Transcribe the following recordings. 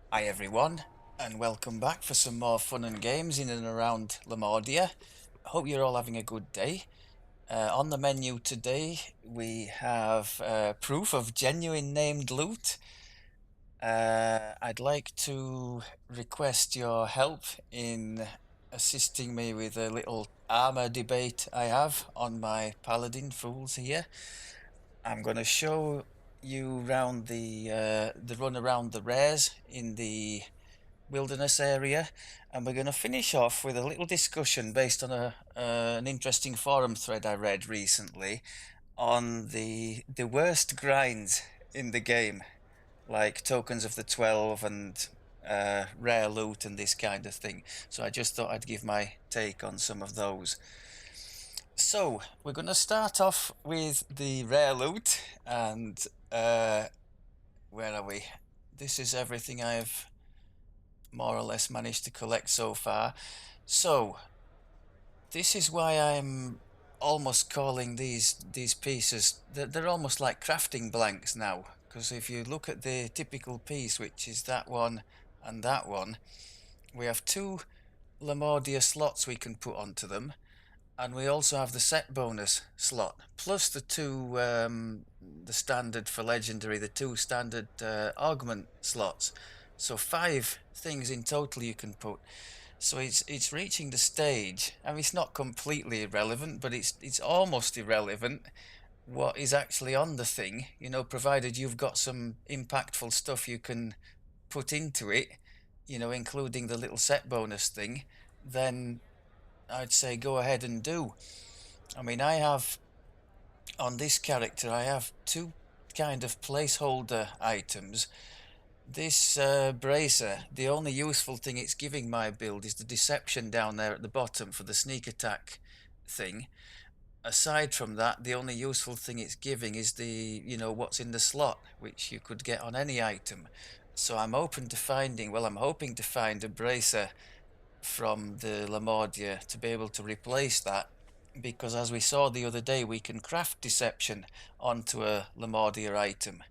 Hi everyone, and welcome back for some more fun and games in and around Lamordia. Hope you're all having a good day. On the menu today, we have proof of genuine named loot. I'd like to request your help in assisting me with a little armor debate I have on my Paladin fools here. I'm going to show you round the run around the rares in the wilderness area, and we're going to finish off with a little discussion based on an interesting forum thread I read recently on the worst grinds in the game, like tokens of the 12 and rare loot and this kind of thing. So I just thought I'd give my take on some of those. So we're going to start off with the rare loot, and where are we? This is everything I've more or less managed to collect so far. So this is why I'm almost calling these pieces, they're almost like crafting blanks now, because if you look at the typical piece, which is that one and that one, we have two Lamordia slots we can put onto them, and we also have the set bonus slot, plus the two, the standard for legendary, the two standard augment slots. So five things in total you can put. So it's reaching the stage. I mean, it's not completely irrelevant, but it's almost irrelevant what is actually on the thing. Provided you've got some impactful stuff you can put into it, including the little set bonus thing, then I'd say go ahead and do. I mean, on this character, I have two kind of placeholder items. This bracer, the only useful thing it's giving my build is the deception down there at the bottom for the sneak attack thing. Aside from that, the only useful thing it's giving is what's in the slot, which you could get on any item. So I'm I'm hoping to find a bracer from the Lamordia to be able to replace that, because as we saw the other day, we can craft deception onto a Lamordia item.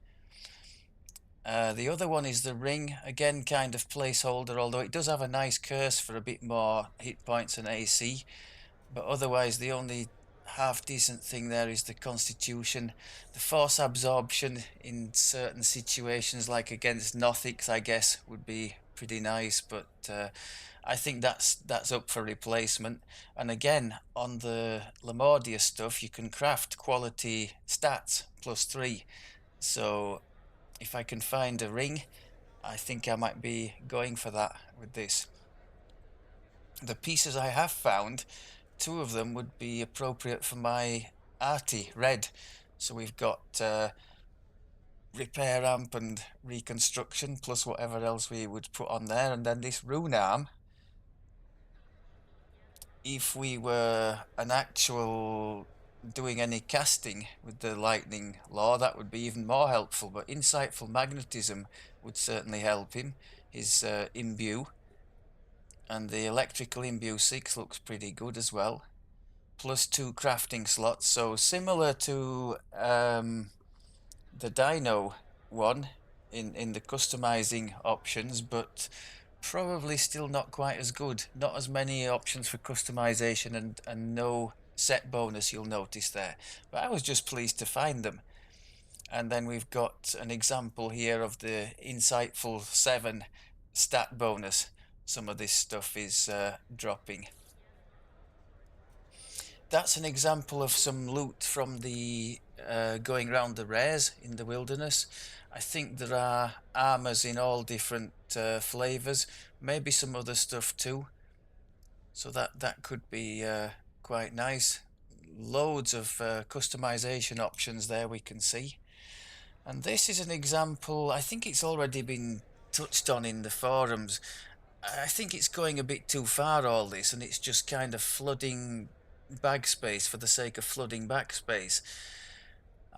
The other one is the ring, again kind of placeholder, although it does have a nice curse for a bit more hit points and AC, but otherwise the only half decent thing there is the constitution. The force absorption in certain situations, like against Nothics, I guess would be pretty nice, but I think that's up for replacement. And again, on the Lamordia stuff, you can craft quality stats +3. So if I can find a ring, I think I might be going for that with this. The pieces I have found, two of them would be appropriate for my arty red. So we've got repair amp and reconstruction, plus whatever else we would put on there, and then this rune arm. If we were an actual doing any casting with the lightning law, that would be even more helpful, but insightful magnetism would certainly help him. His imbue, and the electrical imbue 6 looks pretty good as well, plus two crafting slots, so similar to the Dino one in the customizing options, but probably still not quite as good. Not as many options for customization, and no set bonus, you'll notice there. But I was just pleased to find them. And then we've got an example here of the Insightful 7 stat bonus. Some of this stuff is dropping. That's an example of some loot from the going around the rares in the wilderness. I think there are armors in all different flavors, maybe some other stuff too. So that could be quite nice. Loads of customization options there we can see. And this is an example, I think it's already been touched on in the forums. I think it's going a bit too far, all this, and it's just kind of flooding bag space for the sake of flooding backspace.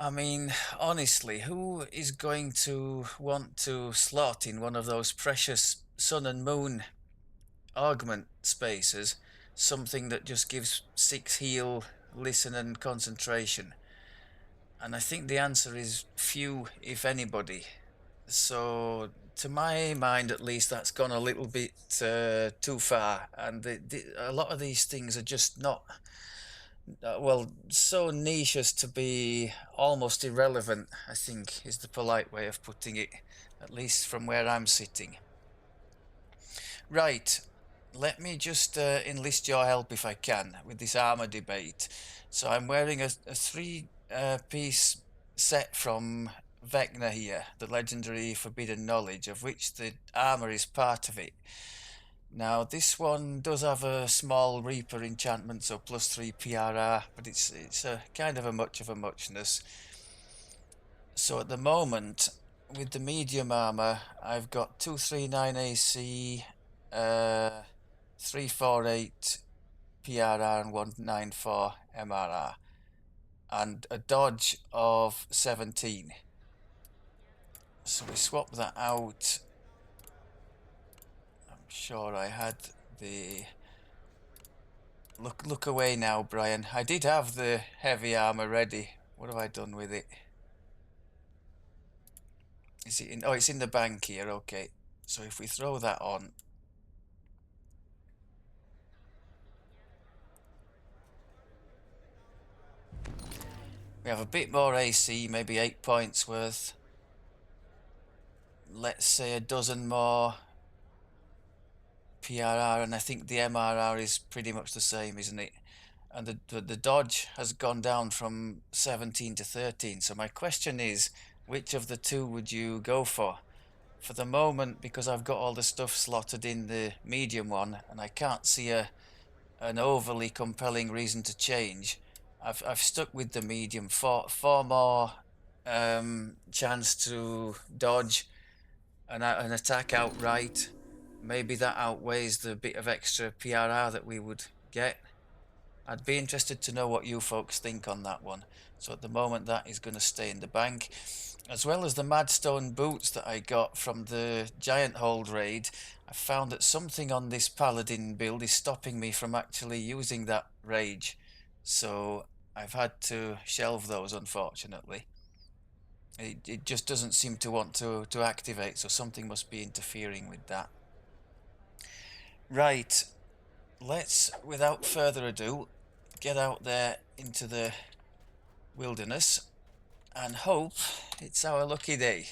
I mean, honestly, who is going to want to slot in one of those precious sun and moon augment spaces something that just gives 6 heal, listen, and concentration? And I think the answer is few, if anybody. So, to my mind, at least, that's gone a little bit too far, and a lot of these things are just not, well, so niche as to be almost irrelevant, I think, is the polite way of putting it, at least from where I'm sitting. Right, let me just enlist your help if I can with this armor debate. So I'm wearing a three-piece set from Vecna here, the legendary Forbidden Knowledge, of which the armor is part of it. Now, this one does have a small Reaper enchantment, so +3 PRR, but it's a kind of a much of a muchness. So at the moment, with the medium armor, I've got 239 AC, 348 PRR, and 194 MRR, and a dodge of 17. So we swap that out. I'm sure I had the... Look away now, Brian. I did have the heavy armor ready. What have I done with it? Is it in... Oh, it's in the bank here. Okay. So if we throw that on, we have a bit more AC, maybe 8 points worth. Let's say a dozen more PRR, and I think the MRR is pretty much the same, isn't it? And the dodge has gone down from 17 to 13. So my question is, which of the two would you go for? For the moment, because I've got all the stuff slotted in the medium one, and I can't see an overly compelling reason to change, I've stuck with the medium for four more chance to dodge an attack outright. Maybe that outweighs the bit of extra PRR that we would get. I'd be interested to know what you folks think on that one. So at the moment, that is going to stay in the bank. As well as the Madstone boots that I got from the Giant Hold raid, I found that something on this Paladin build is stopping me from actually using that rage. So I've had to shelve those, unfortunately. It just doesn't seem to want to activate, so something must be interfering with that. Right, let's, without further ado, get out there into the wilderness and hope it's our lucky day.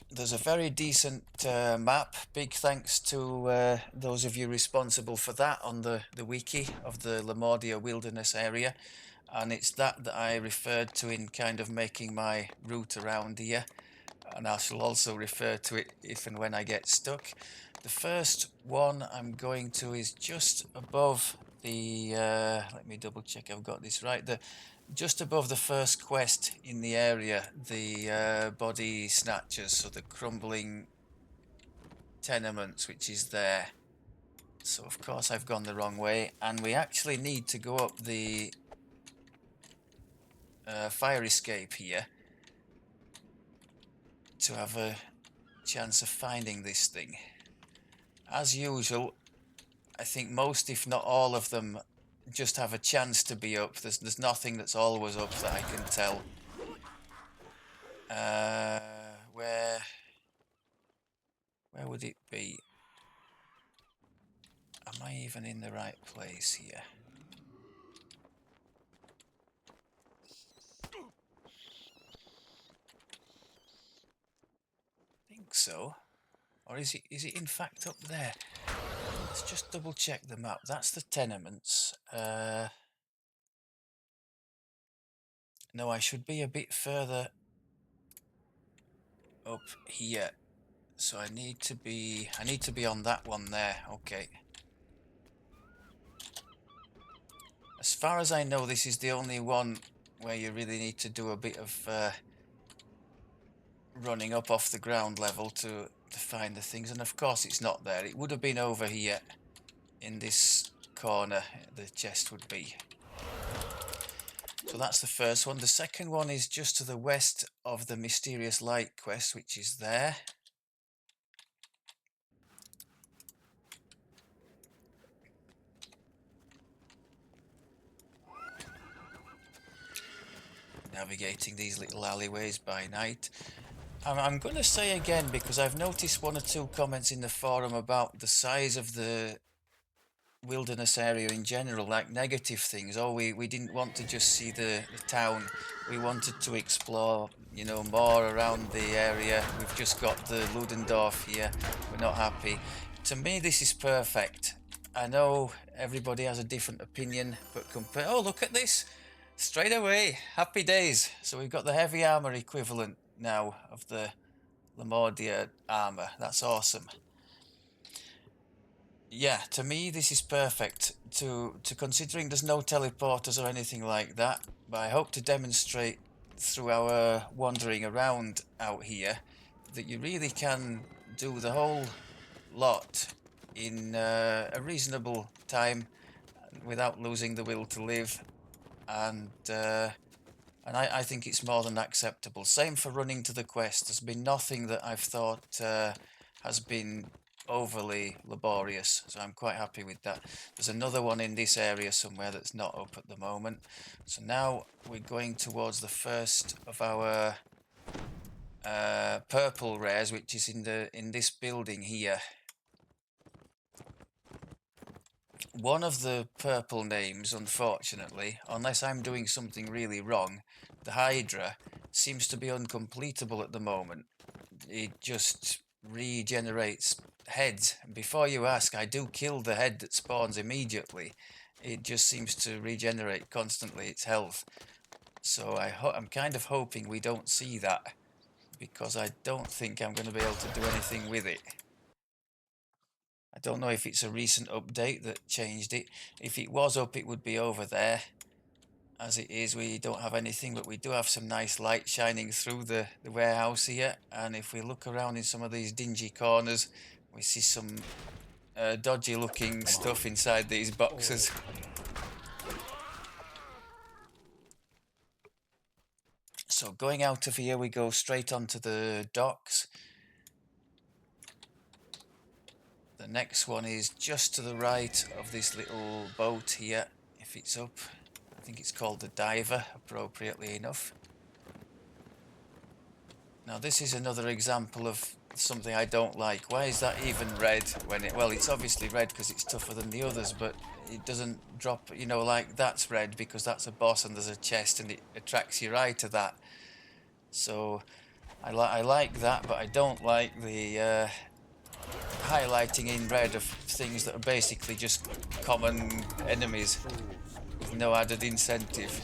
There's a very decent map. Big thanks to those of you responsible for that on the wiki of the Lamordia wilderness area. And it's that I referred to in kind of making my route around here. And I shall also refer to it if and when I get stuck. The first one I'm going to is just above the, let me double check I've got this right, just above the first quest in the area, the body snatchers, so the crumbling tenements, which is there. So of course I've gone the wrong way, and we actually need to go up the fire escape here to have a chance of finding this thing. As usual, I think most, if not all of them, just have a chance to be up. There's nothing that's always up that I can tell. Where would it be? Am I even in the right place here? I think so. Or is it in fact up there? Let's just double check the map. That's the tenements. No, I should be a bit further up here. So I need to be on that one there. Okay. As far as I know, this is the only one where you really need to do a bit of running up off the ground level to find the things. And of course it's not there. It would have been over here in this corner, the chest would be. So that's the first one. The second one is just to the west of the Mysterious Light quest, which is there. navigating these little alleyways by night. I'm going to say again, because I've noticed one or two comments in the forum about the size of the wilderness area in general, like negative things. Oh, we didn't want to just see the town. We wanted to explore, you know, more around the area. We've just got the Ludendorff here. We're not happy. To me, this is perfect. I know everybody has a different opinion, but compare. Oh, look at this! Straight away, happy days. So we've got the heavy armor equivalent now of the Lamordia armor. That's awesome. Yeah, to me this is perfect. To considering there's no teleporters or anything like that, but I hope to demonstrate through our wandering around out here that you really can do the whole lot in a reasonable time without losing the will to live, and I think it's more than acceptable. Same for running to the quest. There's been nothing that I've thought has been overly laborious, so I'm quite happy with that. There's another one in this area somewhere that's not up at the moment. So now we're going towards the first of our purple rares, which is in this building here. One of the purple names, unfortunately, unless I'm doing something really wrong, the Hydra, seems to be uncompletable at the moment. It just regenerates heads. Before you ask, I do kill the head that spawns immediately. It just seems to regenerate constantly its health. So I'm kind of hoping we don't see that, because I don't think I'm going to be able to do anything with it. I don't know if it's a recent update that changed it. If it was up, it would be over there. As it is, we don't have anything, but we do have some nice light shining through the warehouse here. And if we look around in some of these dingy corners, we see some dodgy looking stuff inside these boxes. So going out of here, we go straight onto the docks. The next one is just to the right of this little boat here, if it's up. I think it's called the Diver, appropriately enough. Now this is another example of something I don't like. Why is that even red when it... Well, it's obviously red because it's tougher than the others, but it doesn't drop, you know, like that's red because that's a boss and there's a chest and it attracts your eye to that. So I like that, but I don't like the highlighting in red of things that are basically just common enemies with no added incentive.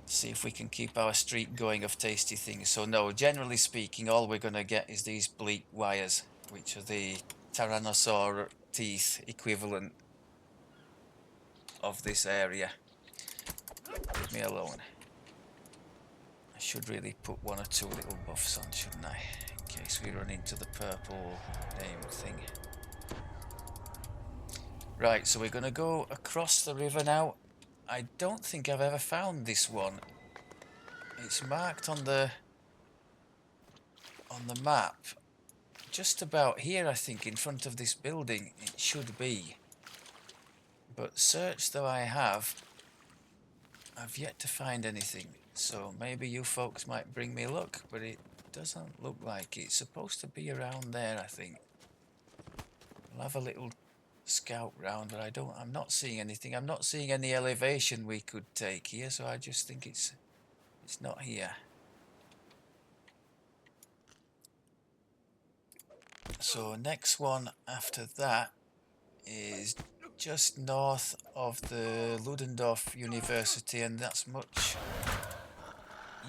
See if we can keep our streak going of tasty things. So no, generally speaking, all we're going to get is these bleak wires, which are the Tyrannosaur teeth equivalent of this area. Leave me alone. I should really put one or two little buffs on, shouldn't I? In case we run into the purple name thing. Right, so we're going to go across the river now. I don't think I've ever found this one. It's marked on the map. Just about here, I think, in front of this building, it should be. But search though I have, I've yet to find anything. So maybe you folks might bring me luck, but it doesn't look like it. It's supposed to be around there, I think. We'll have a little scout round, but I'm not seeing anything. I'm not seeing any elevation we could take here, so I just think it's not here. So next one after that is just north of the Ludendorff University, and that's much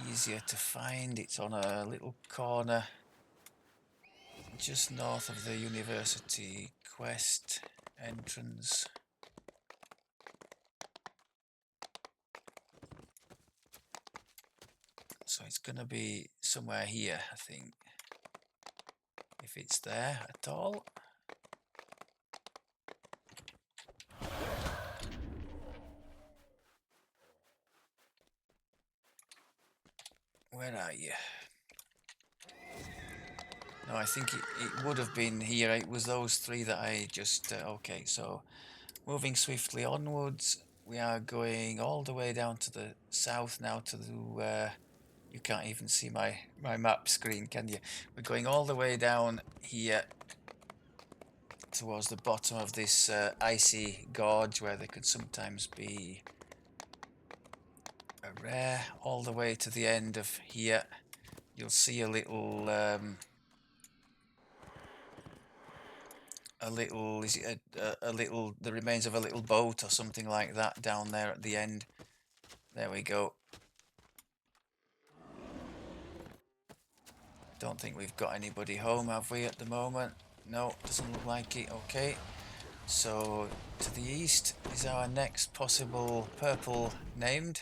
easier to find. It's on a little corner just north of the university quest entrance. So it's gonna be somewhere here, I think, if it's there at all. Where are you? No, I think it would have been here. It was those three that I just... okay, so moving swiftly onwards. we are going all the way down to the south now to the you can't even see my map screen, can you? We're going all the way down here towards the bottom of this icy gorge where there could sometimes be a rare. All the way to the end of here you'll see a little is it a little, the remains of a little boat or something like that down there at the end. There we go. Don't think we've got anybody home, have we, at the moment? No, doesn't look like it. Okay, so to the east is our next possible purple named,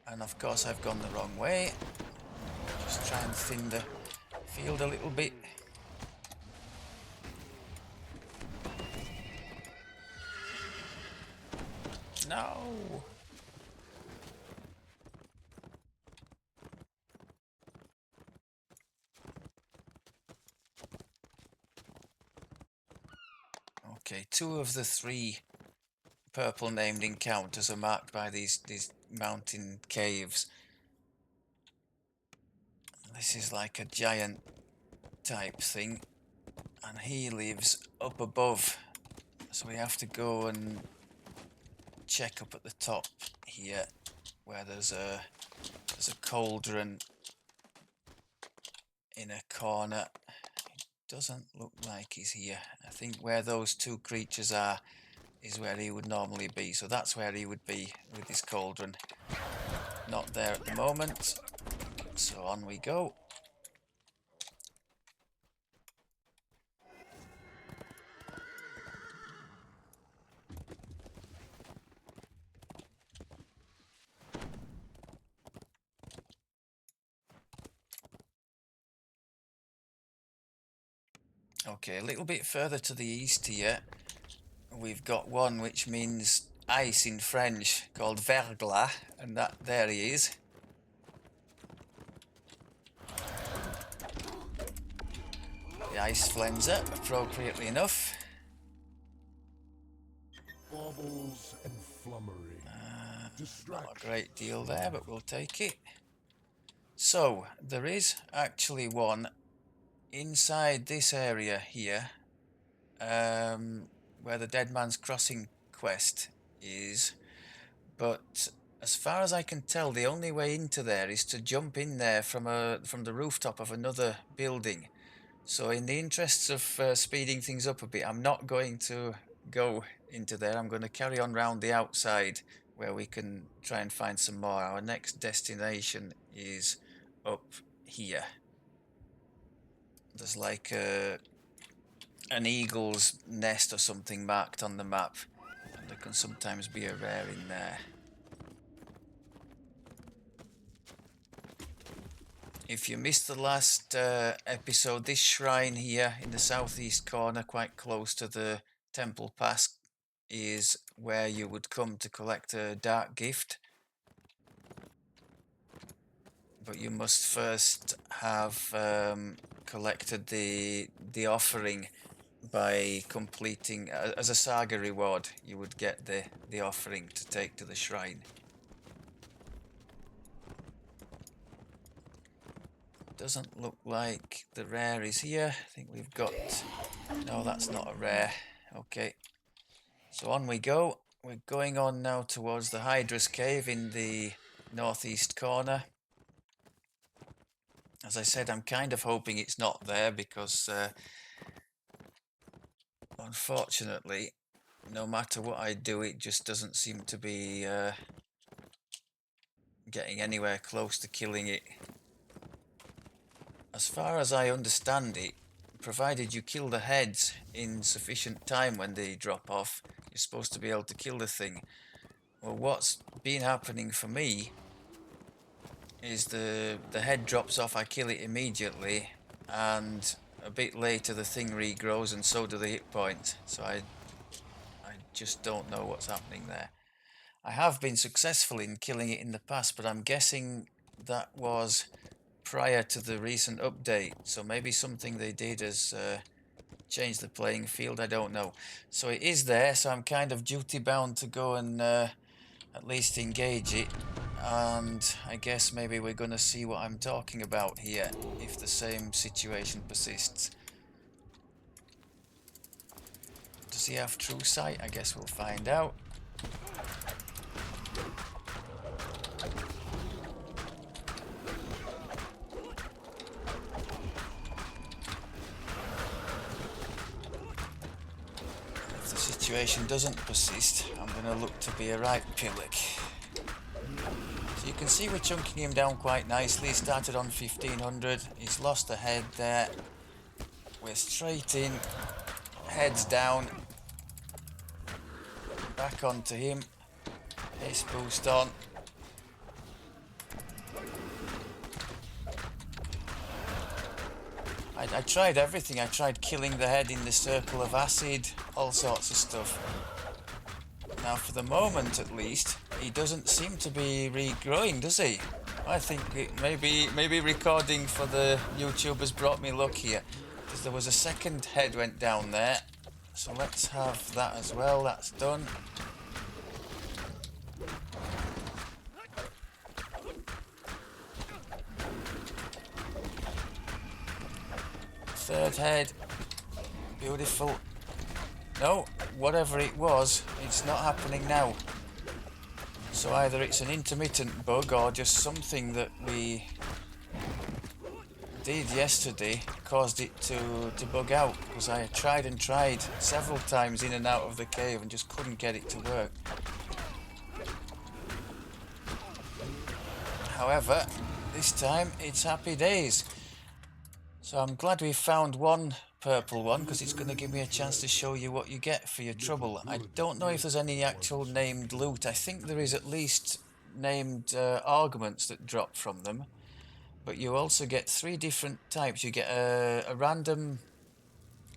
and of course I've gone the wrong way. Just try and thin the field a little bit. No! Okay, 2 of the 3 purple named encounters are marked by these mountain caves. This is like a giant type thing, and he lives up above, so we have to go and check up at the top here where there's a cauldron in a corner. It doesn't look like he's here. I think where those 2 creatures are is where he would normally be, so that's where he would be with his cauldron. Not there at the moment, so on we go. Okay, a little bit further to the east here we've got one which means ice in French, called verglas, and that there he is. The ice flenser, appropriately enough. Baubles and flummery. Not a great deal there, but we'll take it. So, there is actually one inside this area here, where the Dead Man's Crossing quest is, but as far as I can tell, the only way into there is to jump in there from the rooftop of another building. So in the interests of speeding things up a bit, I'm not going to go into there. I'm going to carry on round the outside where we can try and find some more. Our next destination is up here. There's like an eagle's nest or something marked on the map, and there can sometimes be a rare in there. If you missed the last episode, this shrine here in the southeast corner, quite close to the temple pass, is where you would come to collect a dark gift. But you must first have collected the offering by completing, as a saga reward, you would get the offering to take to the shrine. Doesn't look like the rare is here. I think we've got... No, that's not a rare. Okay. So on we go. We're going on now towards the Hydra's cave in the northeast corner. As I said, I'm kind of hoping it's not there because unfortunately, no matter what I do, it just doesn't seem to be getting anywhere close to killing it. As far as I understand it, provided you kill the heads in sufficient time when they drop off, you're supposed to be able to kill the thing. Well, what's been happening for me is the head drops off, I kill it immediately, and a bit later the thing regrows and so do the hit points. So I just don't know what's happening there. I have been successful in killing it in the past, but I'm guessing that was prior to the recent update, so maybe something they did has changed the playing field, I don't know. So it is there, so I'm kind of duty bound to go and at least engage it. And I guess maybe we're going to see what I'm talking about here if the same situation persists. Does he have true sight? I guess we'll find out. If the situation doesn't persist, I'm going to look to be a right pillock. So you can see we're chunking him down quite nicely. He started on 1500. He's lost a head there. We're straight in. Heads down. Back onto him. Haste boost on. I tried everything. I tried killing the head in the circle of acid, all sorts of stuff. Now, for the moment at least, he doesn't seem to be regrowing, does he? I think maybe recording for the YouTubers brought me luck here, because there was a second head went down there. So let's have that as well. That's done. Third head. Beautiful. No, whatever it was, it's not happening now. So either it's an intermittent bug or just something that we did yesterday caused it to bug out, because I tried and tried several times in and out of the cave and just couldn't get it to work. However, this time it's happy days. So I'm glad we found one purple one, because it's going to give me a chance to show you what you get for your trouble. I don't know if there's any actual named loot. I think there is at least named arguments that drop from them. But you also get 3 different types. You get a random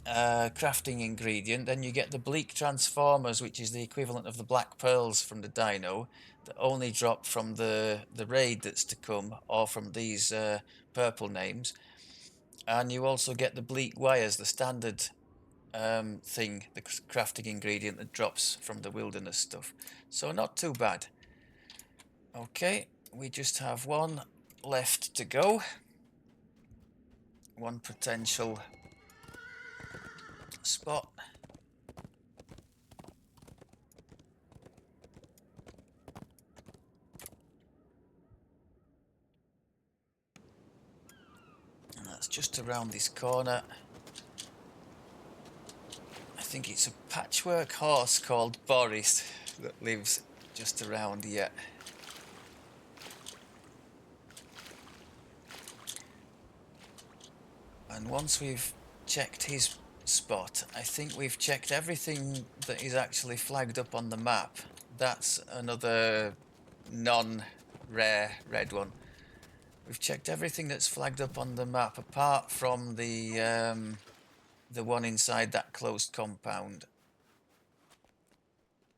crafting ingredient, then you get the bleak transformers, which is the equivalent of the black pearls from the dino, that only drop from the raid that's to come, or from these purple names. And you also get the bleak wires, the standard thing, the crafting ingredient that drops from the wilderness stuff. So not too bad. Okay, we just have one left to go. One potential spot. And that's just around this corner. I think it's a patchwork horse called Boris that lives just around here. And once we've checked his spot, I think we've checked everything that is actually flagged up on the map. That's another non-rare red one. We've checked everything that's flagged up on the map apart from the one inside that closed compound.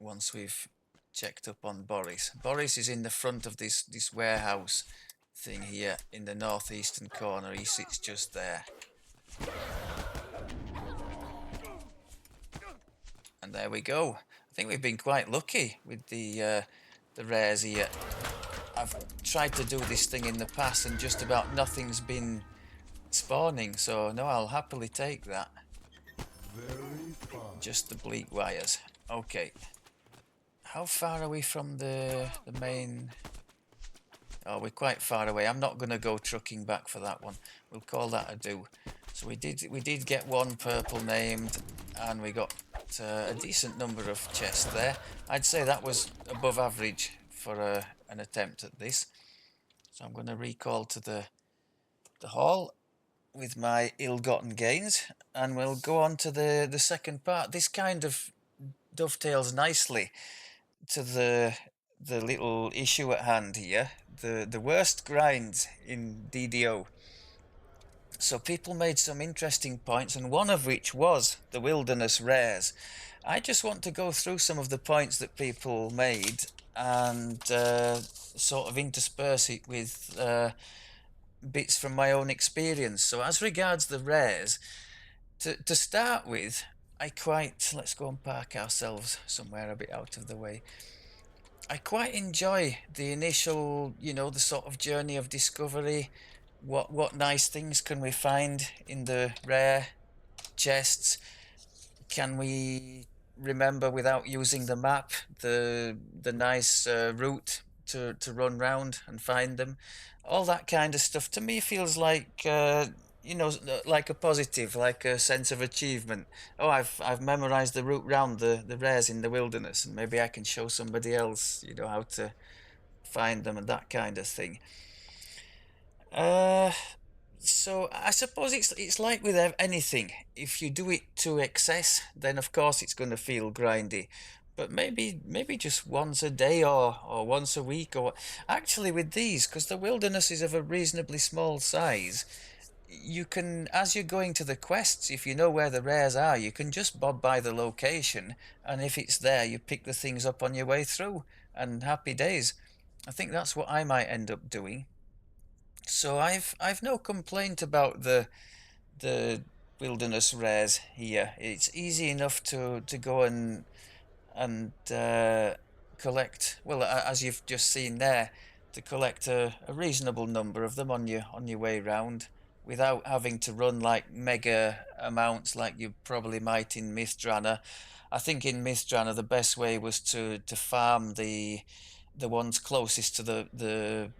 Once we've checked up on Boris. Boris is in the front of this warehouse thing here in the northeastern corner. He sits just there. And there we go. I think we've been quite lucky with the rares here. I've tried to do this thing in the past and just about nothing's been spawning, so no, I'll happily take that. Very fine. Just the bleak wires. Okay. How far are we from the main? Oh, we're quite far away. I'm not going to go trucking back for that one. We'll call that a do. So we did get one purple named, and we got a decent number of chests there. I'd say that was above average for an attempt at this. So I'm going to recall to the hall with my ill-gotten gains, and we'll go on to the second part. This kind of dovetails nicely to the little issue at hand here, the worst grinds in DDO. So people made some interesting points, and one of which was the wilderness rares. I just want to go through some of the points that people made and sort of intersperse it with bits from my own experience. So as regards the rares, to start with, let's go and park ourselves somewhere a bit out of the way. I quite enjoy the initial, the sort of journey of discovery. What nice things can we find in the rare chests? Can we remember without using the map the nice route to run round and find them? All that kind of stuff to me feels like like a positive, like a sense of achievement. Oh, I've memorized the route round the rares in the wilderness, and maybe I can show somebody else, how to find them and that kind of thing. Uh, so I suppose it's like with anything. If you do it to excess, then of course it's going to feel grindy. But maybe just once a day or once a week or actually with these, because the wilderness is of a reasonably small size, you can, as you're going to the quests, if you know where the rares are, you can just bob by the location, and if it's there, you pick the things up on your way through, and happy days. I think that's what I might end up doing. So I've no complaint about the wilderness rares here. It's easy enough to go and collect. Well, as you've just seen there, to collect a reasonable number of them on your way round, without having to run like mega amounts like you probably might in Mithranna. I think in Mithranna the best way was to farm the ones closest to the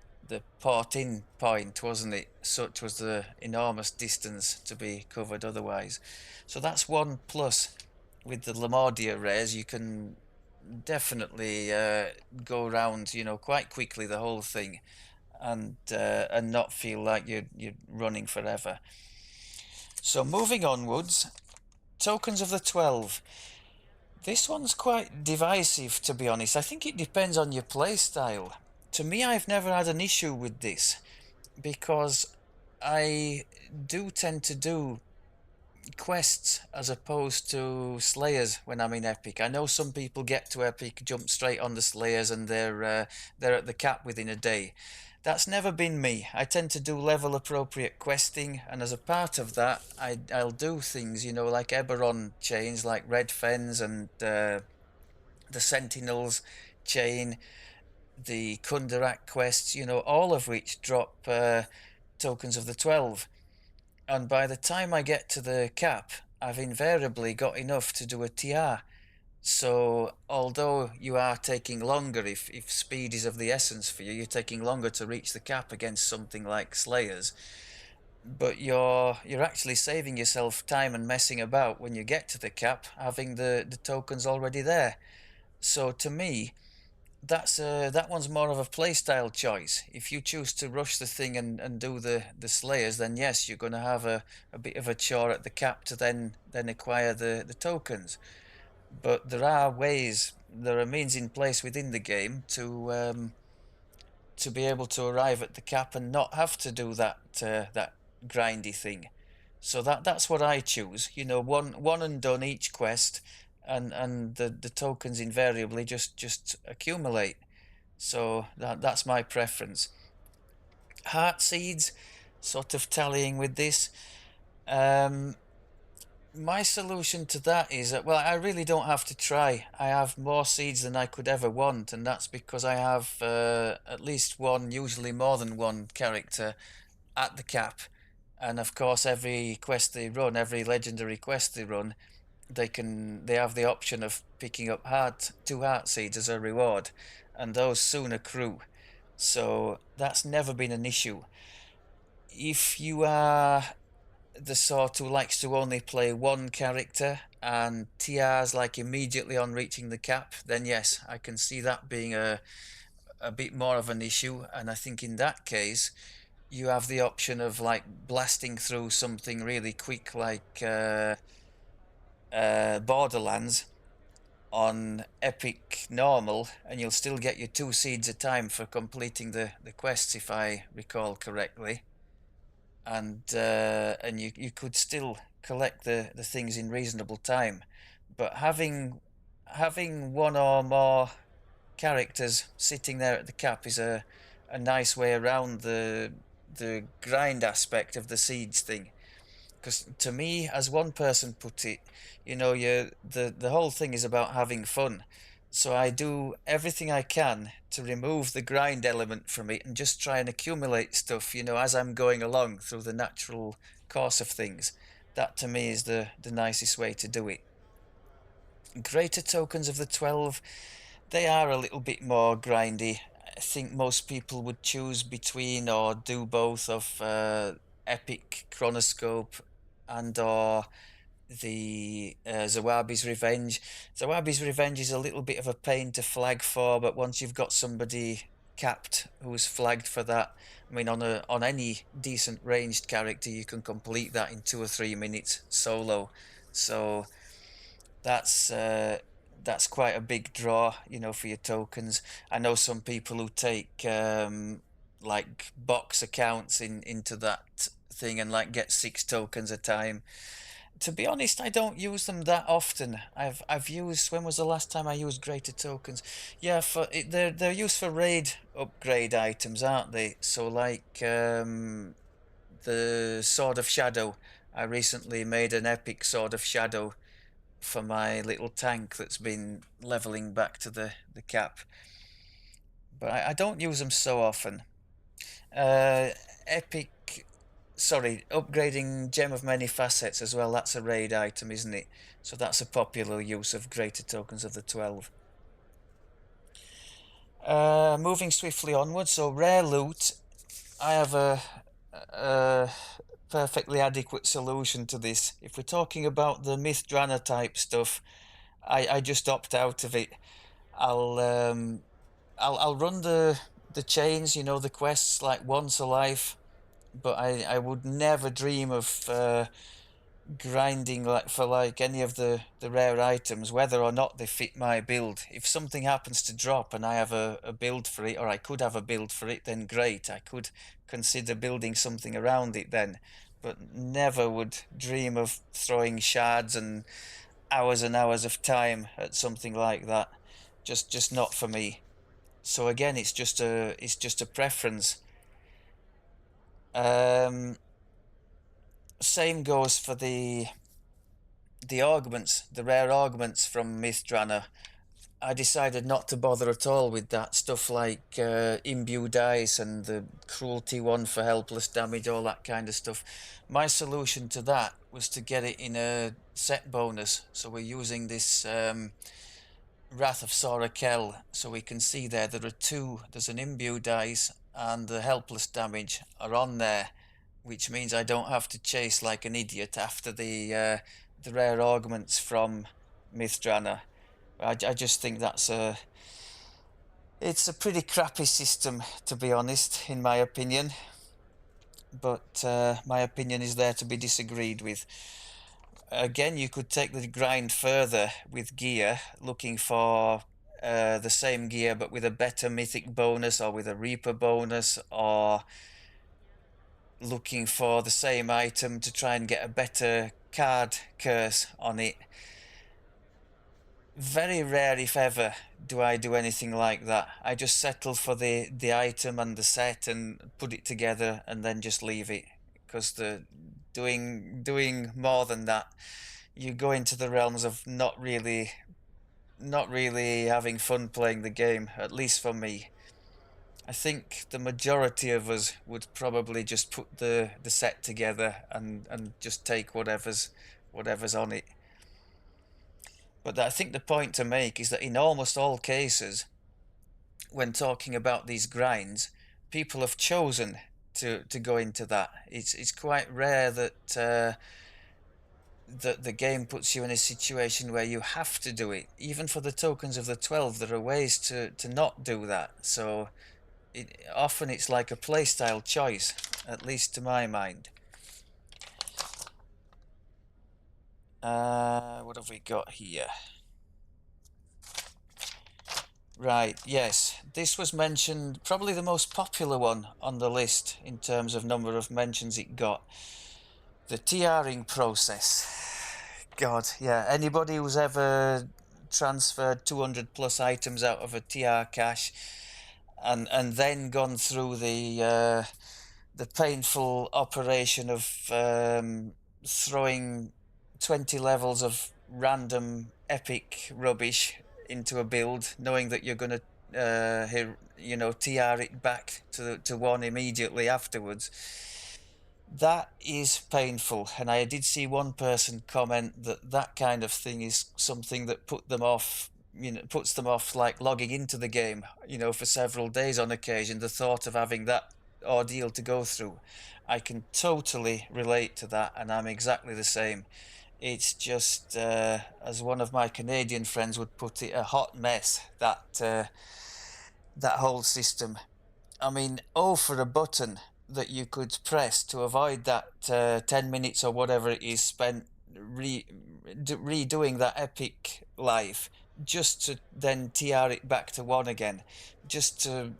port-in point, wasn't it? Such was the enormous distance to be covered otherwise. So that's one plus with the Lamordia rares. You can definitely go around, quite quickly the whole thing, and not feel like you're running forever. So moving onwards, tokens of the 12. This one's quite divisive, to be honest. I think it depends on your play style. To me, I've never had an issue with this because I do tend to do quests as opposed to slayers when I'm in epic. I know some people get to epic, jump straight on the slayers, and they're at the cap within a day. That's never been me. I tend to do level appropriate questing, and as a part of that, I'll do things, like Eberron chains, like Red Fens and the Sentinels chain, the Kundarak quests, all of which drop tokens of the 12. And by the time I get to the cap, I've invariably got enough to do a TR. So, although you are taking longer, if speed is of the essence for you, you're taking longer to reach the cap against something like Slayers, but you're actually saving yourself time and messing about when you get to the cap, having the tokens already there. So to me, that one's more of a playstyle choice. If you choose to rush the thing and do the slayers, then yes, you're going to have a bit of a chore at the cap to then acquire the tokens. But there are means in place within the game to be able to arrive at the cap and not have to do that grindy thing. So that's what I choose. One and done each quest, and the tokens invariably just accumulate. So that's my preference. Heart seeds, sort of tallying with this. Um, my solution to that is that, well, I really don't have to try. I have more seeds than I could ever want, and that's because I have at least one, usually more than one character at the cap. And of course, every quest they run, every legendary quest they run, they have the option of picking up two heart seeds as a reward, and those soon accrue. So that's never been an issue. If you are the sort who likes to only play one character and TRs like immediately on reaching the cap, then yes, I can see that being a bit more of an issue. And I think in that case, you have the option of like blasting through something really quick, like Borderlands on epic normal, and you'll still get your two seeds a time for completing the quests, if I recall correctly. And you could still collect the things in reasonable time, but having one or more characters sitting there at the cap is a nice way around the grind aspect of the seeds thing. Because to me, as one person put it, the whole thing is about having fun. So I do everything I can to remove the grind element from it and just try and accumulate stuff, as I'm going along through the natural course of things. That to me is the nicest way to do it. Greater tokens of the 12, they are a little bit more grindy. I think most people would choose between or do both of Epic Chronoscope and or the Zawabi's Revenge. Zawabi's Revenge is a little bit of a pain to flag for, but once you've got somebody capped who's flagged for that, I mean, on any decent ranged character, you can complete that in 2 or 3 minutes solo. So that's quite a big draw, for your tokens. I know some people who take like box accounts into that thing and like get 6 tokens a time. To be honest, I don't use them that often. I've used, when was the last time I used greater tokens? Yeah, they're used for raid upgrade items, aren't they? So like the Sword of Shadow. I recently made an epic Sword of Shadow for my little tank that's been leveling back to the cap. But I don't use them so often. Uh, epic, sorry, upgrading Gem of Many Facets as well. That's a raid item, isn't it? So that's a popular use of greater tokens of the 12. Moving swiftly onwards. So rare loot. I have a perfectly adequate solution to this. If we're talking about the Mythdrana type stuff, I just opt out of it. I'll um, I'll run the chains, the quests like once a life, but I would never dream of grinding like for like any of the rare items, whether or not they fit my build. If something happens to drop and I have a build for it, or I could have a build for it, then great. I could consider building something around it then, but never would dream of throwing shards and hours of time at something like that. Just not for me. So again, it's just a preference. Um, Same goes for the augments, the rare augments from Mythdrana. I decided not to bother at all with that stuff like imbued ice and the cruelty one for helpless damage, all that kind of stuff. My solution to that was to get it in a set bonus. So we're using this Wrath of Sora Kell. So we can see there are two. There's an imbued ice and the helpless damage are on there, which means I don't have to chase like an idiot after the rare augments from Mythdrana. I just think it's a pretty crappy system, to be honest, in my opinion. But my opinion is there to be disagreed with. Again, you could take the grind further with gear, looking for the same gear but with a better mythic bonus or with a Reaper bonus, or looking for the same item to try and get a better card curse on it. Very rare, if ever, do I do anything like that. I just settle for the item and the set and put it together and then just leave it. Because the doing more than that, you go into the realms of not really having fun playing the game, at least for me. I think the majority of us would probably just put the set together and just take whatever's on it. But I think the point to make is that in almost all cases, when talking about these grinds, people have chosen to go into that. It's quite rare that the game puts you in a situation where you have to do it. Even for the tokens of the 12, there are ways to not do that. So often it's like a playstyle choice, at least to my mind. What have we got here? Right, yes. This was mentioned, probably the most popular one on the list in terms of number of mentions it got. The TRing process. God, yeah. Anybody who's ever transferred 200 plus items out of a TR cache and then gone through the painful operation of throwing 20 levels of random epic rubbish into a build, knowing that you're going to, TR it back to one immediately afterwards. That is painful, and I did see one person comment that that kind of thing is something that puts them off like logging into the game, for several days on occasion. The thought of having that ordeal to go through, I can totally relate to that, and I'm exactly the same. It's just, as one of my Canadian friends would put it, a hot mess. That whole system. I mean, oh, for a button that you could press to avoid that 10 minutes or whatever it is spent redoing that epic life, just to then TR it back to one again. Just to,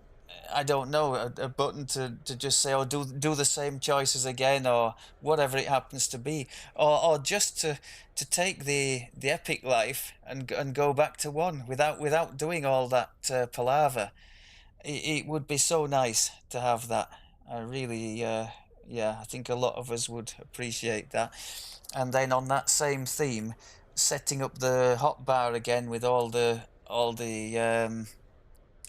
I don't know, a button to just say, oh, do the same choices again, or whatever it happens to be. Or just to take the epic life and go back to one without doing all that palaver. It would be so nice to have that. I really, yeah, I think a lot of us would appreciate that. And then on that same theme, setting up the hotbar again with all the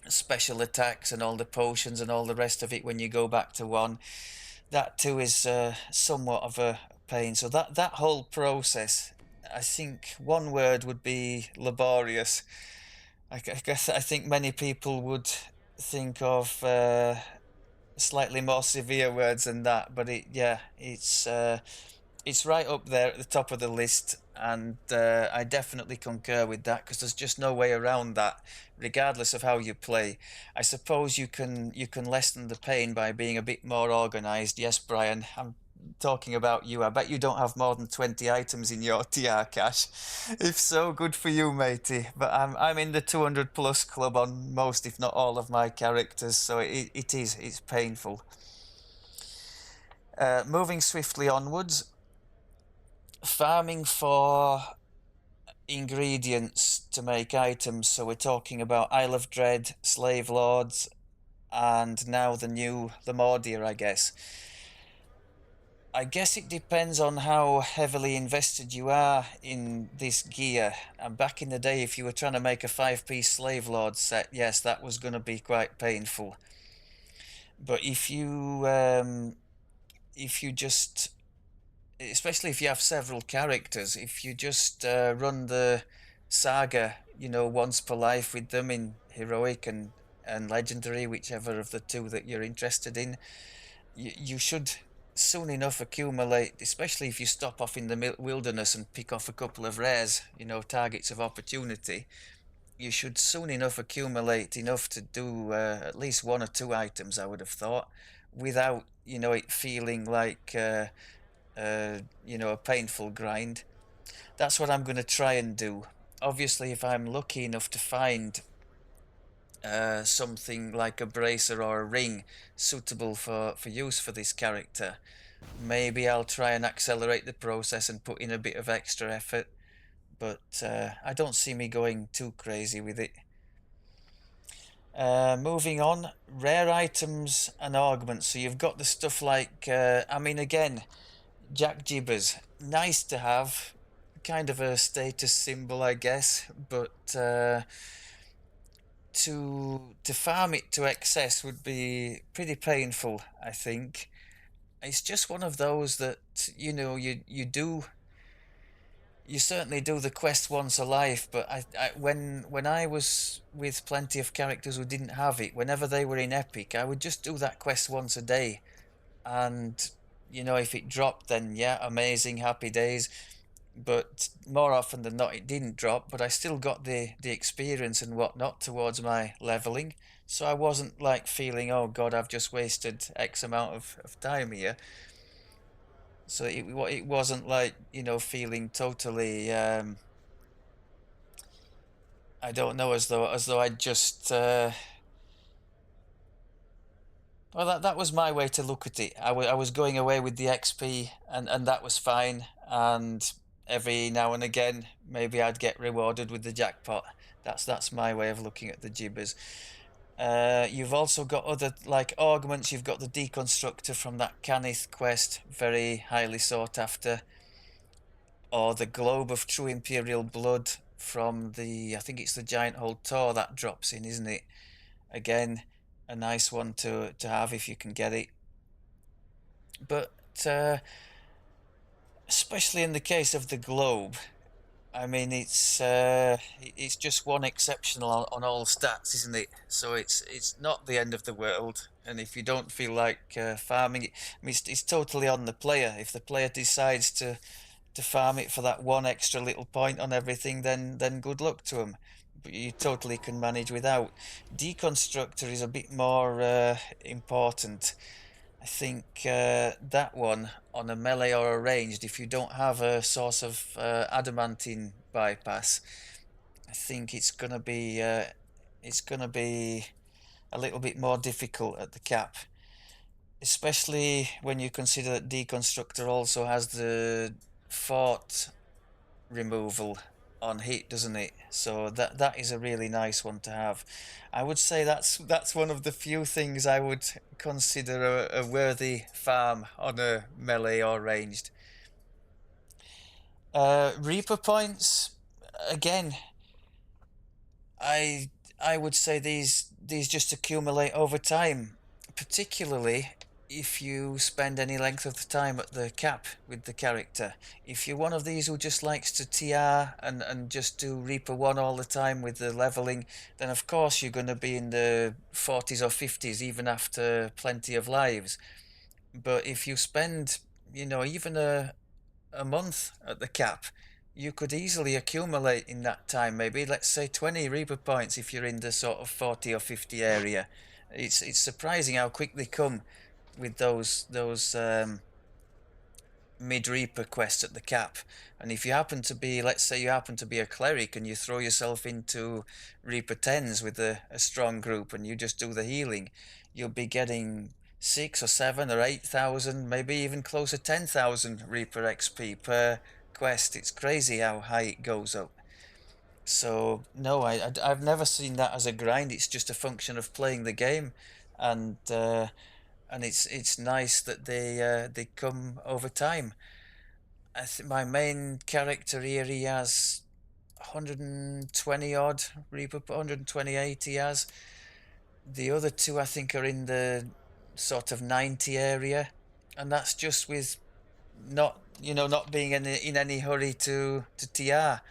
special attacks and all the potions and all the rest of it when you go back to one. That too is somewhat of a pain. So that whole process, I think one word would be laborious. I guess I think many people would think of slightly more severe words than that, but it's right up there at the top of the list, and I definitely concur with that because there's just no way around that, regardless of how you play. I suppose you can lessen the pain by being a bit more organized. Yes, Brian, I'm talking about you. I bet you don't have more than 20 items in your TR cache. If so, good for you, matey. But I'm in the 200 plus club on most, if not all, of my characters, so it's painful. Moving swiftly onwards, farming for ingredients to make items. So we're talking about Isle of Dread, Slave Lords, and now the new Lamordia, I guess. I guess it depends on how heavily invested you are in this gear. And back in the day, if you were trying to make a 5-piece Slave Lord set, yes, that was going to be quite painful. But if you just, especially if you have several characters, if you just run the saga, once per life with them in heroic and legendary, whichever of the two that you're interested in, you should soon enough accumulate, especially if you stop off in the wilderness and pick off a couple of rares, targets of opportunity. You should soon enough accumulate enough to do at least one or two items, I would have thought, without, it feeling like, a painful grind. That's what I'm going to try and do. Obviously, if I'm lucky enough to find something like a bracer or a ring suitable for use for this character, maybe I'll try and accelerate the process and put in a bit of extra effort, but I don't see me going too crazy with it. Moving on, rare items and augments. So you've got the stuff like, again, Jack Jibbers, nice to have, kind of a status symbol, I guess, but to farm it to excess would be pretty painful, I think. It's just one of those that you certainly do the quest once a life, but when I was with plenty of characters who didn't have it, whenever they were in epic, I would just do that quest once a day, and if it dropped, then yeah, amazing, happy days. But more often than not, it didn't drop, but I still got the experience and whatnot towards my leveling. So I wasn't like feeling, oh God, I've just wasted X amount of time here. So it wasn't like, feeling totally, I don't know, as though I'd just, well, that was my way to look at it. I was going away with the XP, and that was fine. And every now and again, maybe I'd get rewarded with the jackpot. That's my way of looking at the gibbers. You've also got other like augments. You've got the deconstructor from that Canith quest, very highly sought after, or the globe of true imperial blood. from I think it's the Giant Hold Tor that drops in, isn't it? Again, a nice one to have if you can get it. But especially in the case of the globe, I mean, it's just one exceptional on all stats, isn't it? So it's not the end of the world. And if you don't feel like farming it, I mean, it's totally on the player. If the player decides to farm it for that one extra little point on everything, then good luck to them. But you totally can manage without. Deconstructor is a bit more important. I think that one on a melee or a ranged, if you don't have a source of adamantine bypass, I think it's gonna be a little bit more difficult at the cap, especially when you consider that Deconstructor also has the fort removal on hit, doesn't it? So that is a really nice one to have. I would say that's one of the few things I would consider a worthy farm on a melee or ranged. Reaper points, again, I I would say these just accumulate over time, particularly if you spend any length of the time at the cap with the character. If you're one of these who just likes to TR and just do Reaper 1 all the time with the leveling, then of course you're going to be in the 40s or 50s even after plenty of lives. But if you spend, even a month at the cap, you could easily accumulate in that time, maybe let's say 20 Reaper points if you're in the sort of 40 or 50 area. It's surprising how quick they come with those mid Reaper quests at the cap. And if you happen to be, let's say you happen to be a cleric and you throw yourself into Reaper 10s with a strong group and you just do the healing, you'll be getting 6 or 7 or 8,000, maybe even closer 10,000 Reaper XP per quest. It's crazy how high it goes up. So no, I've never seen that as a grind. It's just a function of playing the game, and it's nice that they come over time. I think my main character here, he has 120 odd Reaper, 128 he has. The other two I think are in the sort of 90 area, and that's just with not being in any hurry to TR.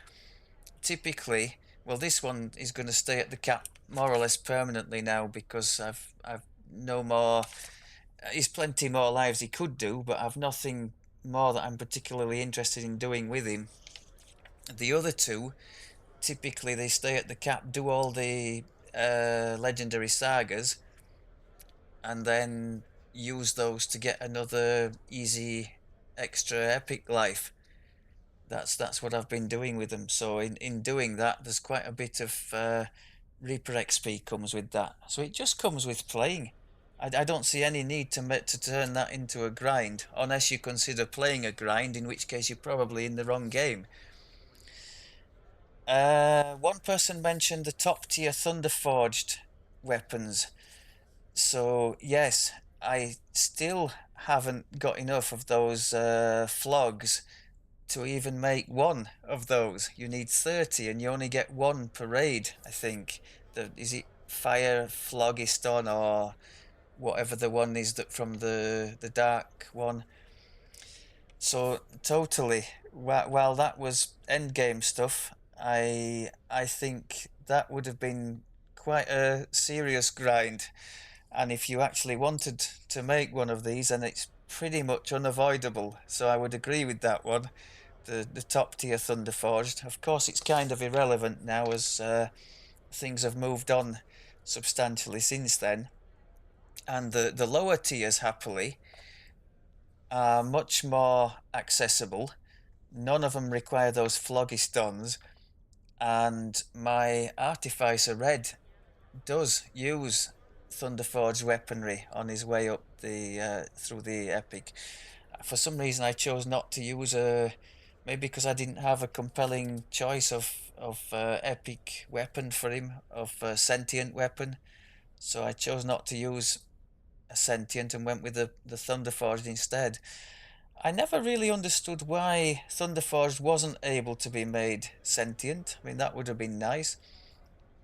Typically, well, this one is going to stay at the cap more or less permanently now because I've no more. He's plenty more lives he could do, but I've nothing more that I'm particularly interested in doing with him. The other two, typically they stay at the cap, do all the legendary sagas, and then use those to get another easy extra epic life. That's what I've been doing with them. So in doing that, there's quite a bit of Reaper XP comes with that. So it just comes with playing. I don't see any need to turn that into a grind, unless you consider playing a grind, in which case you're probably in the wrong game. One person mentioned the top tier Thunderforged weapons. So yes, I still haven't got enough of those flogs to even make one of those. You need 30 and you only get one per raid, I think. Is it Fire Phlogiston or whatever the one is that from the dark one? So totally, while that was endgame stuff, I think that would have been quite a serious grind. And if you actually wanted to make one of these, then it's pretty much unavoidable. So I would agree with that one. The top tier Thunderforged. Of course, it's kind of irrelevant now as things have moved on substantially since then. And the lower tiers, happily, are much more accessible. None of them require those Phlogistons. And my Artificer Red does use Thunderforged weaponry on his way up the through the epic. For some reason, I chose not to use maybe because I didn't have a compelling choice of epic weapon for him, of sentient weapon. So I chose not to use a sentient and went with the Thunderforged instead. I never really understood why Thunderforged wasn't able to be made sentient. I mean, that would have been nice.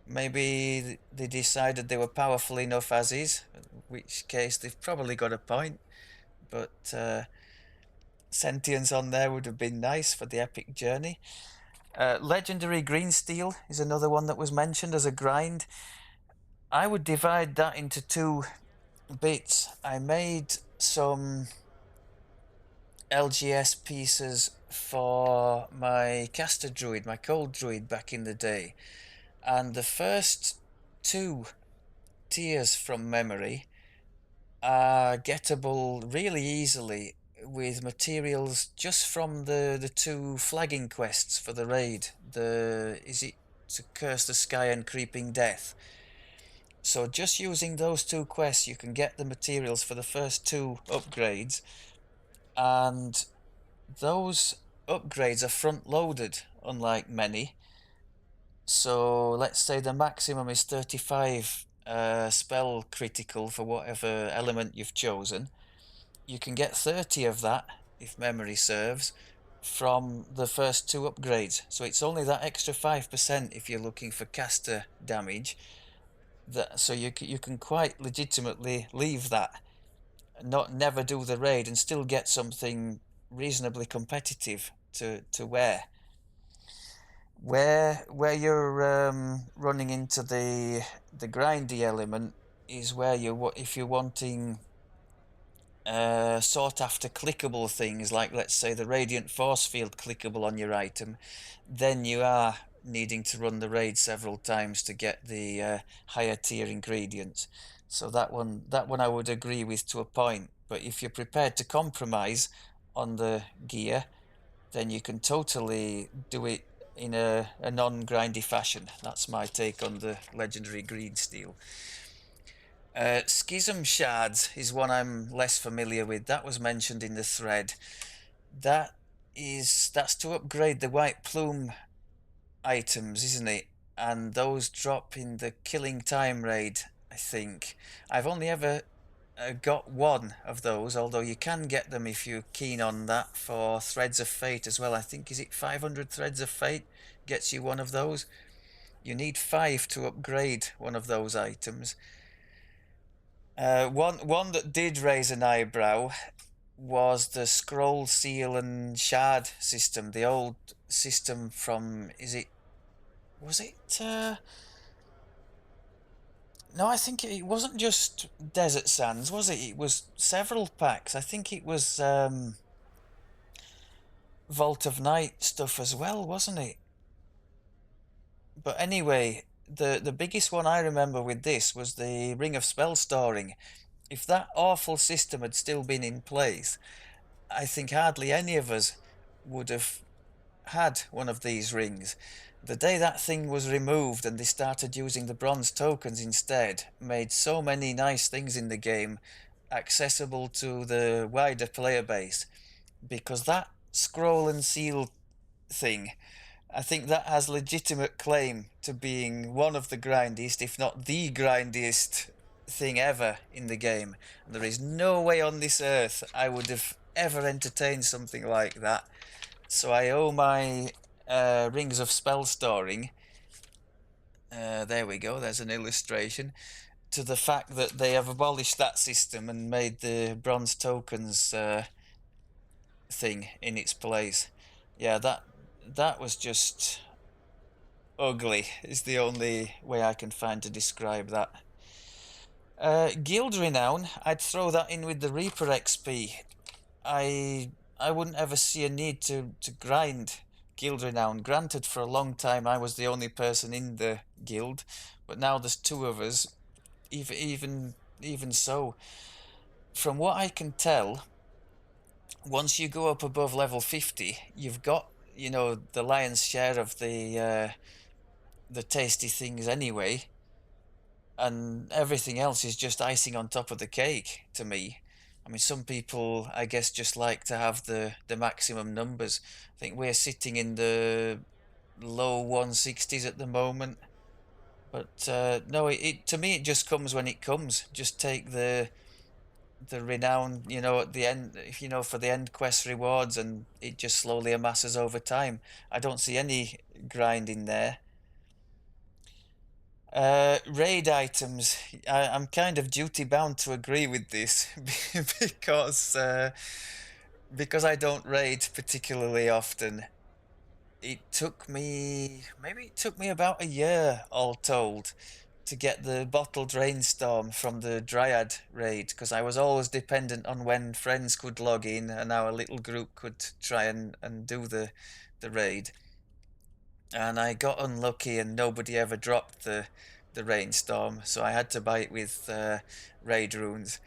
Maybe they decided they were powerful enough as is, in which case they've probably got a point. But sentience on there would have been nice for the epic journey. Legendary Green Steel is another one that was mentioned as a grind. I would divide that into two bits. I made some LGS pieces for my caster druid, my cold druid back in the day. And the first two tiers from memory are gettable really easily with materials just from the two flagging quests for the raid. The is it to curse the sky and creeping death. So just using those two quests, you can get the materials for the first two upgrades, and those upgrades are front loaded, unlike many. So let's say the maximum is 35 spell critical for whatever element you've chosen. You can get 30 of that, if memory serves, from the first two upgrades. So it's only that extra 5% if you're looking for caster damage. So you can quite legitimately leave that, not never do the raid, and still get something reasonably competitive to wear. Where you're running into the grindy element is where if you're wanting sought after clickable things, like let's say the radiant force field clickable on your item, then you are needing to run the raid several times to get the higher tier ingredients. So that one I would agree with to a point. But if you're prepared to compromise on the gear, then you can totally do it in a non-grindy fashion. That's my take on the legendary green steel. Schism shards is one I'm less familiar with. That was mentioned in the thread. That's to upgrade the white plume items, isn't it? And those drop in the killing time raid, I think. I've only ever got one of those, although you can get them if you're keen on that for Threads of Fate as well. I think, is it 500 Threads of Fate gets you one of those? You need 5 to upgrade one of those items. One that did raise an eyebrow was the scroll, seal, and shard system. The old system from was it no, I think it wasn't just Desert Sands, was it? It was several packs. I think it was Vault of Night stuff as well, wasn't it? But anyway, the biggest one I remember with this was the Ring of Spell Storing. If that awful system had still been in place, I think hardly any of us would have had one of these rings. The day that thing was removed and they started using the bronze tokens instead, made so many nice things in the game accessible to the wider player base. Because that scroll and seal thing, I think that has legitimate claim to being one of the grindiest, if not the grindiest thing ever in the game. And there is no way on this earth I would have ever entertained something like that. So I owe my Rings of Spell Storing, there we go, there's an illustration, to the fact that they have abolished that system and made the bronze tokens thing in its place. Yeah, that was just ugly, is the only way I can find to describe that. Guild Renown, I'd throw that in with the Reaper XP. I wouldn't ever see a need to grind Guild Renown. Granted, for a long time I was the only person in the guild, but now there's two of us. Even so, from what I can tell, once you go up above level 50, you've got, the lion's share of the tasty things anyway, and everything else is just icing on top of the cake to me. I mean, some people, I guess, just like to have the maximum numbers. I think we're sitting in the low 160s at the moment. But no, it to me it just comes when it comes. Just take the renown, at the end, if for the end quest rewards, and it just slowly amasses over time. I don't see any grind in there. Raid items. I'm kind of duty bound to agree with this because because I don't raid particularly often. Maybe it took me about a year all told to get the bottled rainstorm from the Dryad raid, because I was always dependent on when friends could log in and our little group could try and do the raid. And I got unlucky and nobody ever dropped the rainstorm, so I had to buy it with raid runes.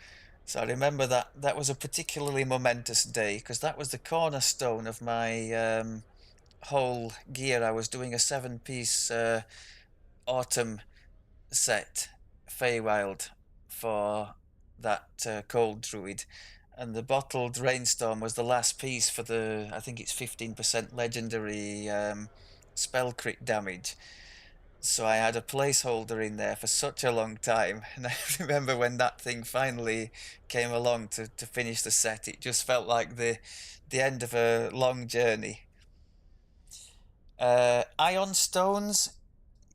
So I remember that was a particularly momentous day because that was the cornerstone of my whole gear. I was doing a 7-piece autumn set, Feywild, for that cold druid, and the bottled rainstorm was the last piece for the, I think it's 15% legendary spell crit damage. So I had a placeholder in there for such a long time, and I remember when that thing finally came along to finish the set, it just felt like the end of a long journey. Ion stones,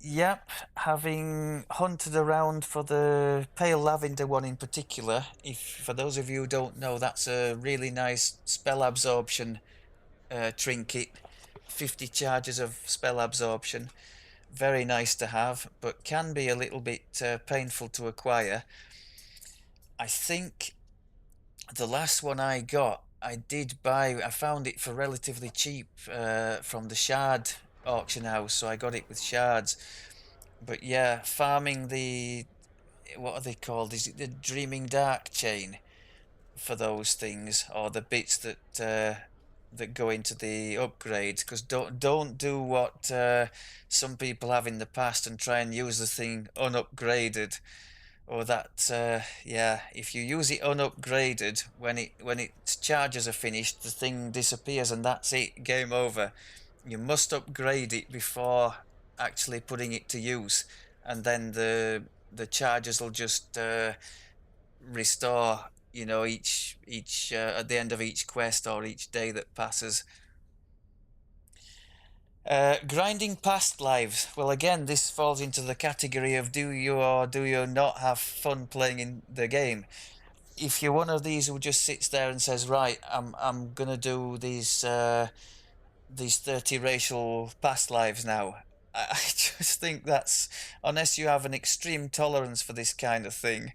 yep, having hunted around for the pale lavender one in particular. If for those of you who don't know, that's a really nice spell absorption trinket. 50 charges of spell absorption. Very nice to have, but can be a little bit painful to acquire. I think the last one I got, I did buy. I found it for relatively cheap from the shard auction house, so I got it with shards. But yeah, farming the, what are they called? Is it the Dreaming Dark chain for those things, or the bits that go into the upgrade? Because don't do what some people have in the past and try and use the thing unupgraded. Or that, yeah, if you use it unupgraded, when its charges are finished, the thing disappears and that's it, game over. You must upgrade it before actually putting it to use, and then the charges will just restore. Each at the end of each quest or each day that passes. Grinding past lives. Well, again, this falls into the category of do you or do you not have fun playing in the game. If you're one of these who just sits there and says, right, I'm gonna do these 30 racial past lives now, I just think that's, unless you have an extreme tolerance for this kind of thing,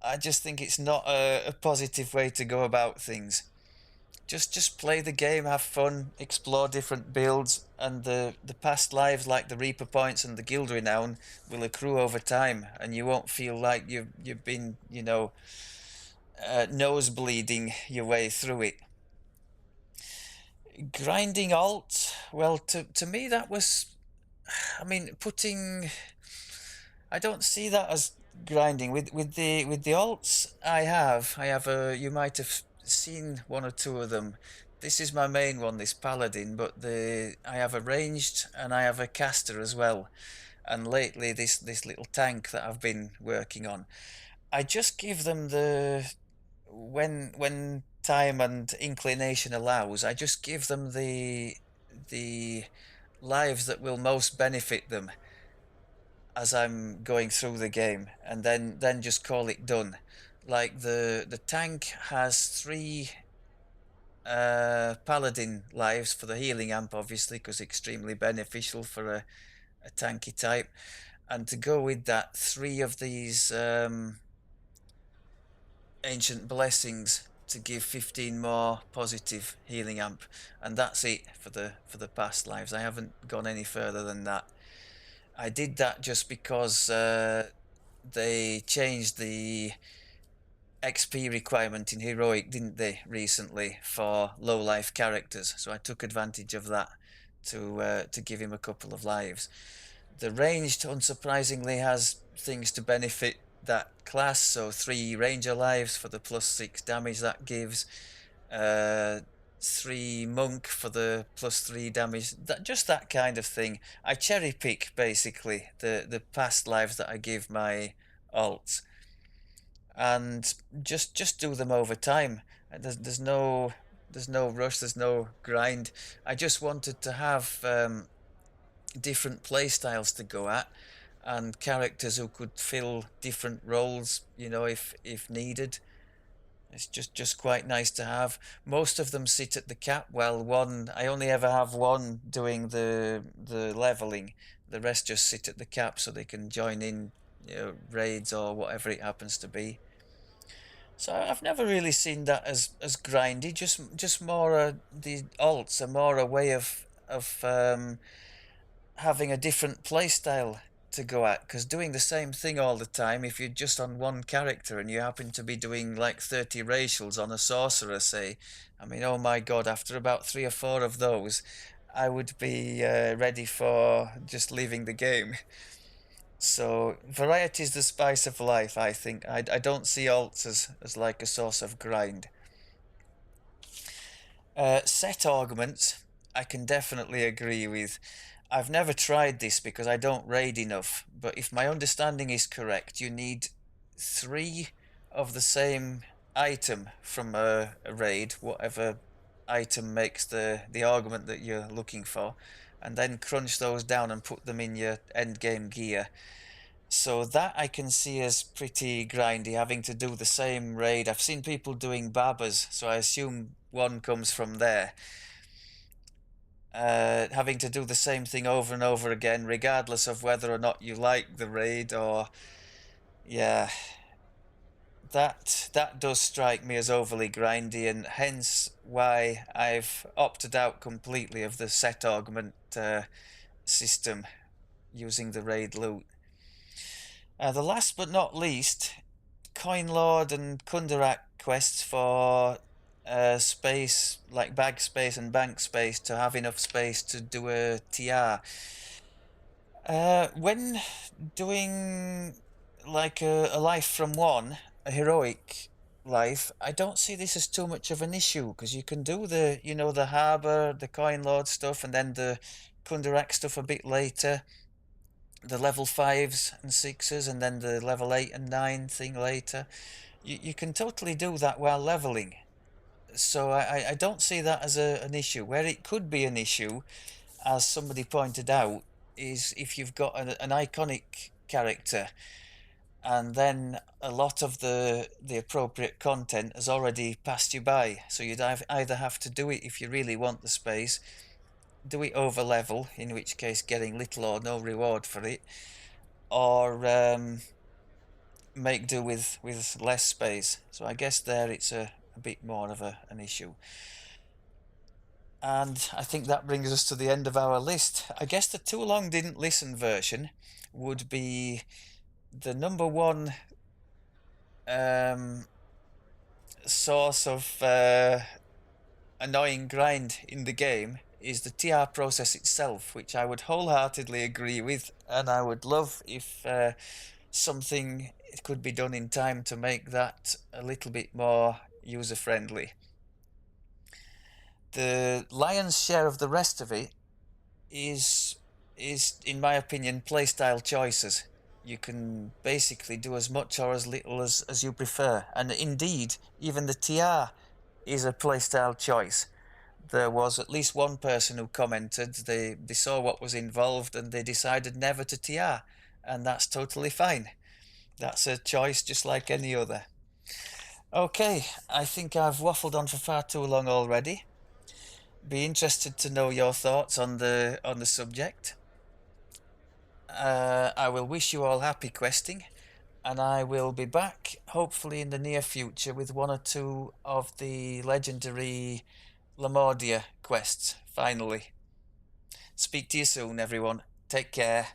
I just think it's not a positive way to go about things. Just play the game, have fun, explore different builds, and the past lives like the Reaper points and the guild renown will accrue over time, and you won't feel like you've been nose bleeding your way through it. Grinding alt, well, to me that was, I mean, putting, I don't see that as grinding with the alts. I have a, you might have seen one or two of them. This is my main one, this Paladin, but the I have a ranged and I have a caster as well. And lately this little tank that I've been working on, I just give them the, when time and inclination allows, I just give them the lives that will most benefit them as I'm going through the game, and then just call it done. Like the tank has 3 paladin lives for the healing amp, obviously, because extremely beneficial for a tanky type. And to go with that, 3 of these ancient blessings to give 15 more positive healing amp, and that's it for the past lives. I haven't gone any further than that. I did that just because they changed the XP requirement in Heroic, didn't they, recently for low life characters? So I took advantage of that to give him a couple of lives. The ranged, unsurprisingly, has things to benefit that class. So 3 ranger lives for the +6 damage that gives. 3 monk for the +3 damage. Just that kind of thing. I cherry pick basically the past lives that I give my alts. and just do them over time. There's no rush, there's no grind. I just wanted to have different play styles to go at, and characters who could fill different roles, if needed. It's just quite nice to have. Most of them sit at the cap. Well, one I only ever have one doing the leveling. The rest just sit at the cap so they can join in, raids or whatever it happens to be. So I've never really seen that as grindy. Just more the alts are more a way of having a different playstyle to go at, because doing the same thing all the time, if you're just on one character and you happen to be doing like 30 racials on a sorcerer, say, I mean, oh my god, after about 3 or 4 of those, I would be ready for just leaving the game. So variety is the spice of life, I think. I don't see alts as like a source of grind. Set augments, I can definitely agree with. I've never tried this because I don't raid enough, but if my understanding is correct, you need 3 of the same item from a raid, whatever item makes the augment that you're looking for, and then crunch those down and put them in your end game gear. So that I can see as pretty grindy, having to do the same raid. I've seen people doing Babas, so I assume one comes from there. Having to do the same thing over and over again, regardless of whether or not you like the raid, or yeah, that does strike me as overly grindy, and hence why I've opted out completely of the set augment system using the raid loot. The last but not least, Coin Lord and Kundarak quests for space, like bag space and bank space, to have enough space to do a TR. When doing like a life from one, a heroic life, I don't see this as too much of an issue, because you can do the harbour, the Coin Lord stuff, and then the Kundarak stuff a bit later, the level 5s and 6s, and then the level 8 and 9 thing later. You can totally do that while leveling. So I don't see that as an issue. Where it could be an issue, as somebody pointed out, is if you've got an iconic character and then a lot of the appropriate content has already passed you by. So you'd either have to do it, if you really want the space, do it over level, in which case getting little or no reward for it, or make do with less space. So I guess there it's a bit more of an issue. And I think that brings us to the end of our list. I guess the too long didn't listen version would be the number one source of annoying grind in the game is the TR process itself, which I would wholeheartedly agree with, and I would love if something could be done in time to make that a little bit more user-friendly. The lion's share of the rest of it is in my opinion playstyle choices. You can basically do as much or as little as you prefer, and indeed even the TR is a playstyle choice. There was at least one person who commented they saw what was involved and they decided never to TR, and that's totally fine. That's a choice just like any other. Okay, I think I've waffled on for far too long already. Be interested to know your thoughts on the subject. I will wish you all happy questing, and I will be back hopefully in the near future with 1 or 2 of the legendary Lamordia quests finally. Speak to you soon, everyone. Take care.